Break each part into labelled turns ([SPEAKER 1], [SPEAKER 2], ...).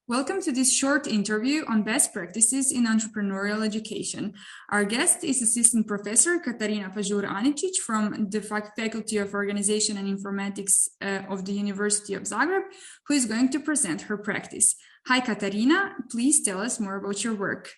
[SPEAKER 1] Welcome to this short interview on best practices in entrepreneurial education. Our guest is Assistant Professor Katarina Pajur-Anicic from the Faculty of Organization and Informatics of the University of Zagreb, who is going to present her practice. Hi, Katarina. Please tell us more about your work.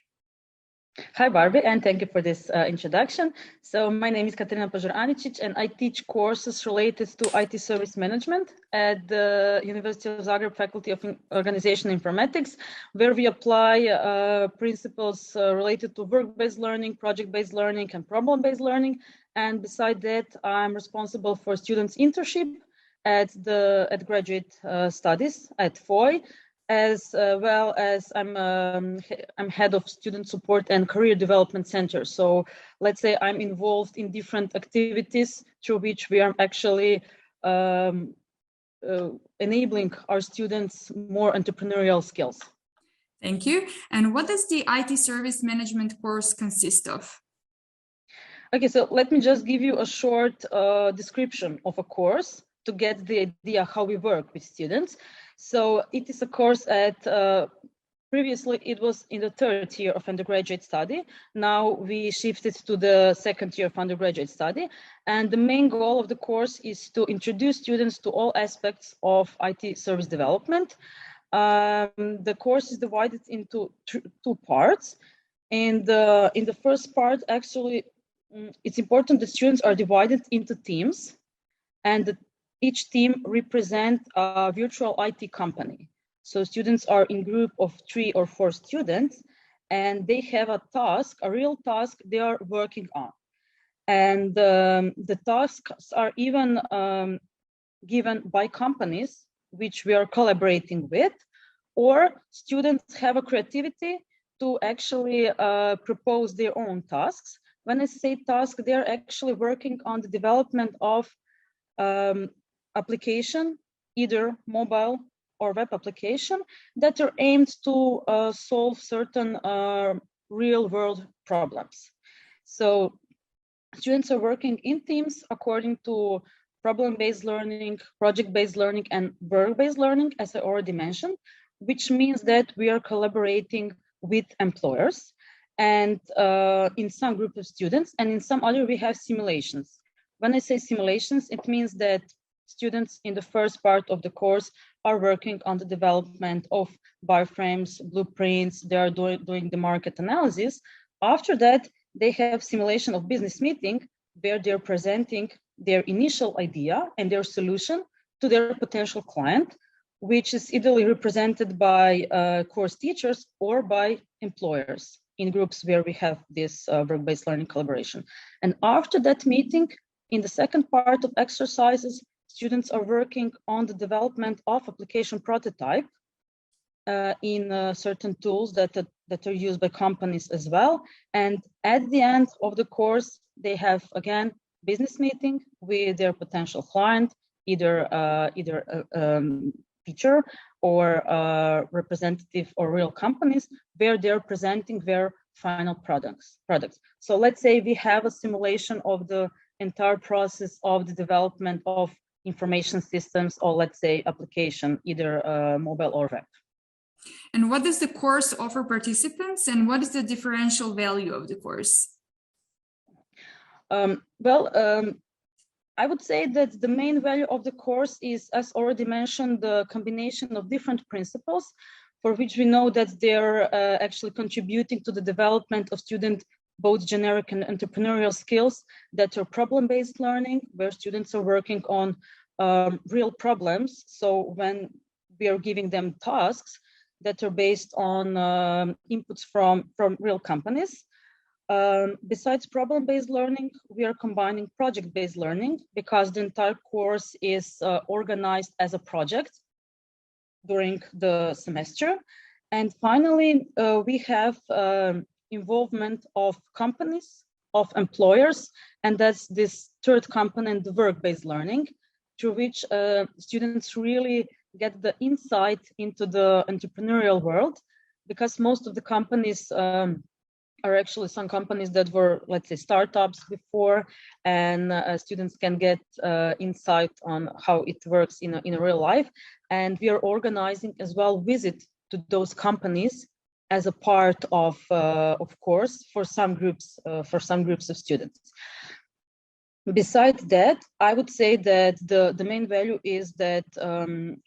[SPEAKER 2] Hi, Barbie, and thank you for this introduction. So my name is Katarina Pajur-Anicic, and I teach courses related to IT service management at the University of Zagreb Faculty of Organization and Informatics, where we apply principles related to work-based learning, project-based learning, and problem-based learning. And beside that, I'm responsible for students' internship at graduate studies at FOI. As well as I'm head of student support and career development center. So let's say I'm involved in different activities through which we are actually enabling our students more entrepreneurial skills.
[SPEAKER 1] Thank you. And what does the IT service management course consist of?
[SPEAKER 2] Okay, so let me just give you a short description of a course to get the idea how we work with students. So it is a course at, previously it was in the third year of undergraduate study. Now we shifted to the second year of undergraduate study. And the main goal of the course is to introduce students to all aspects of IT service development. The course is divided into two parts. And in the first part, actually, it's important that students are divided into teams, and each team represents a virtual IT company. So students are in group of 3 or 4 students, and they have a task, a real task they are working on. And the tasks are even given by companies which we are collaborating with, or students have a creativity to actually propose their own tasks. When I say task, they are actually working on the development of application, either mobile or web application, that are aimed to solve certain real world problems. So students are working in teams according to problem-based learning, project-based learning, and work-based learning, as I already mentioned, which means that we are collaborating with employers and in some group of students, and in some other we have simulations. When I say simulations, it means that students in the first part of the course are working on the development of wireframes, blueprints, they are doing the market analysis. After that, they have simulation of business meeting where they're presenting their initial idea and their solution to their potential client, which is either represented by course teachers or by employers in groups where we have this work-based learning collaboration. And after that meeting, in the second part of exercises, students are working on the development of application prototype in certain tools that are used by companies as well. And at the end of the course, they have, again, business meeting with their potential client, either teacher or representative or real companies, where they're presenting their final products. So let's say we have a simulation of the entire process of the development of information systems, or let's say application, either mobile or web.
[SPEAKER 1] And what does the course offer participants, and what is the differential value of the course?
[SPEAKER 2] I would say that the main value of the course is, as already mentioned, the combination of different principles for which we know that they're actually contributing to the development of student both generic and entrepreneurial skills that are problem-based learning, where students are working on real problems. So when we are giving them tasks that are based on inputs from real companies. Besides problem-based learning, we are combining project-based learning because the entire course is organized as a project during the semester. And finally, we have involvement of companies, of employers, and that's this third component, the work-based learning, through which students really get the insight into the entrepreneurial world, because most of the companies are actually some companies that were, let's say, startups before, and students can get insight on how it works in a real life. And we are organizing as well visit to those companies as a part of course for some groups of students. Besides that, I would say that the main value is that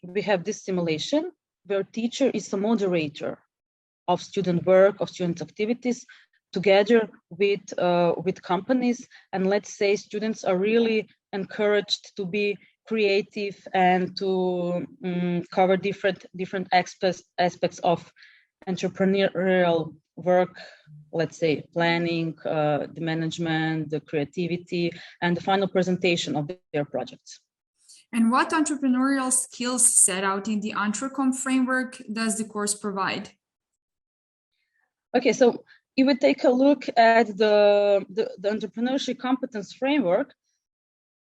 [SPEAKER 2] we have this simulation where teacher is a moderator of student work, of student activities, together with companies. And let's say students are really encouraged to be creative and to cover different aspects of entrepreneurial work, let's say planning, the management, the creativity, and the final presentation of their projects.
[SPEAKER 1] And what entrepreneurial skills set out in the Entrecom framework does the course provide?
[SPEAKER 2] Okay, so if we take a look at the entrepreneurship competence framework,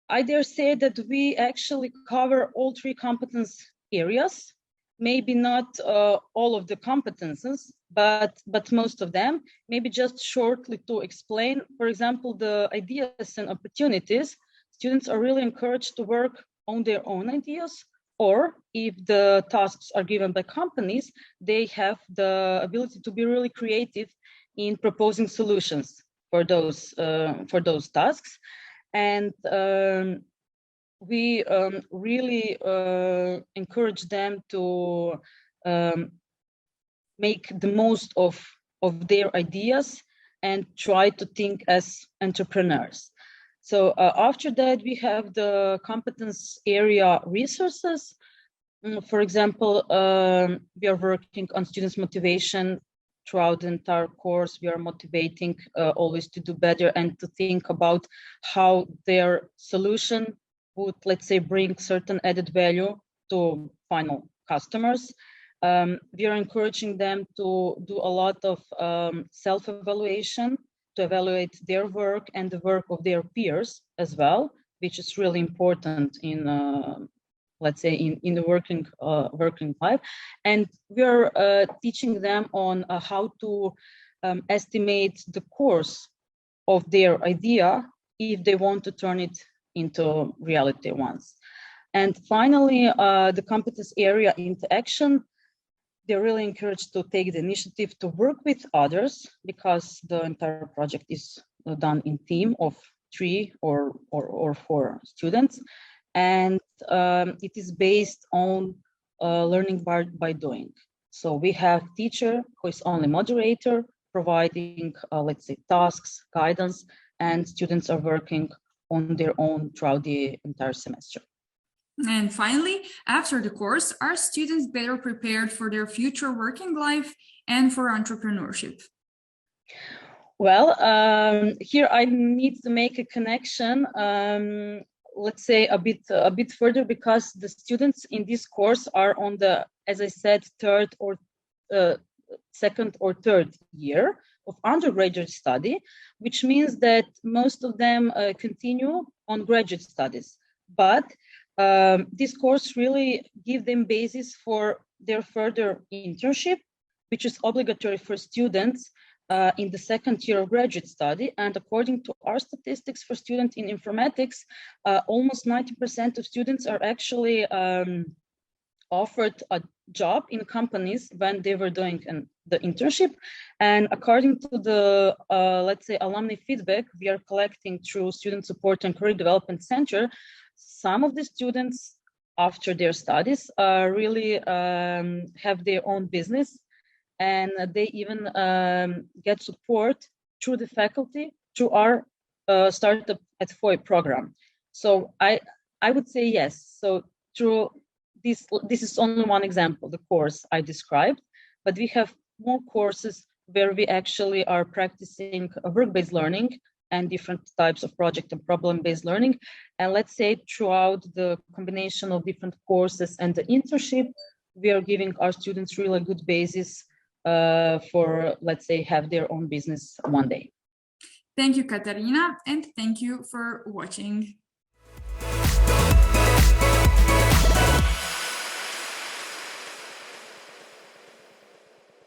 [SPEAKER 2] I dare say that we actually cover all 3 competence areas. Maybe not all of the competences, but most of them. Maybe just shortly to explain, for example, the ideas and opportunities. Students are really encouraged to work on their own ideas, or if the tasks are given by companies, they have the ability to be really creative in proposing solutions for those tasks. And we really encourage them to make the most of their ideas and try to think as entrepreneurs. So after that, we have the competence area resources. For example, we are working on students' motivation throughout the entire course. We are motivating always to do better and to think about how their solution would, let's say, bring certain added value to final customers. We are encouraging them to do a lot of self-evaluation, to evaluate their work and the work of their peers as well, which is really important in, let's say, in the working life. And we are teaching them on how to estimate the course of their idea if they want to turn it into reality once. And finally, the competence area into action. They're really encouraged to take the initiative to work with others, because the entire project is done in team of 3 or 4 students. And it is based on learning by doing. So we have teacher who is only moderator, providing, let's say, tasks, guidance, and students are working on their own throughout the entire semester.
[SPEAKER 1] And finally, after the course, are students better prepared for their future working life and for entrepreneurship?
[SPEAKER 2] Well, here I need to make a connection, let's say a bit further, because the students in this course are on the, as I said, second or third year of undergraduate study, which means that most of them continue on graduate studies. But this course really gives them basis for their further internship, which is obligatory for students in the second year of graduate study. And according to our statistics for students in informatics, almost 90% of students are actually offered a job in companies when they were doing the internship. And according to the, let's say, alumni feedback we are collecting through Student Support and Career Development Center, some of the students after their studies really have their own business, and they even get support through the faculty, through our Startup at FOI program. So I would say yes. So through this is only one example, the course I described, but we have more courses where we actually are practicing work-based learning and different types of project and problem-based learning. And let's say throughout the combination of different courses and the internship, we are giving our students really good basis for, let's say, have their own business one day.
[SPEAKER 1] Thank you, Katarina, and thank you for watching.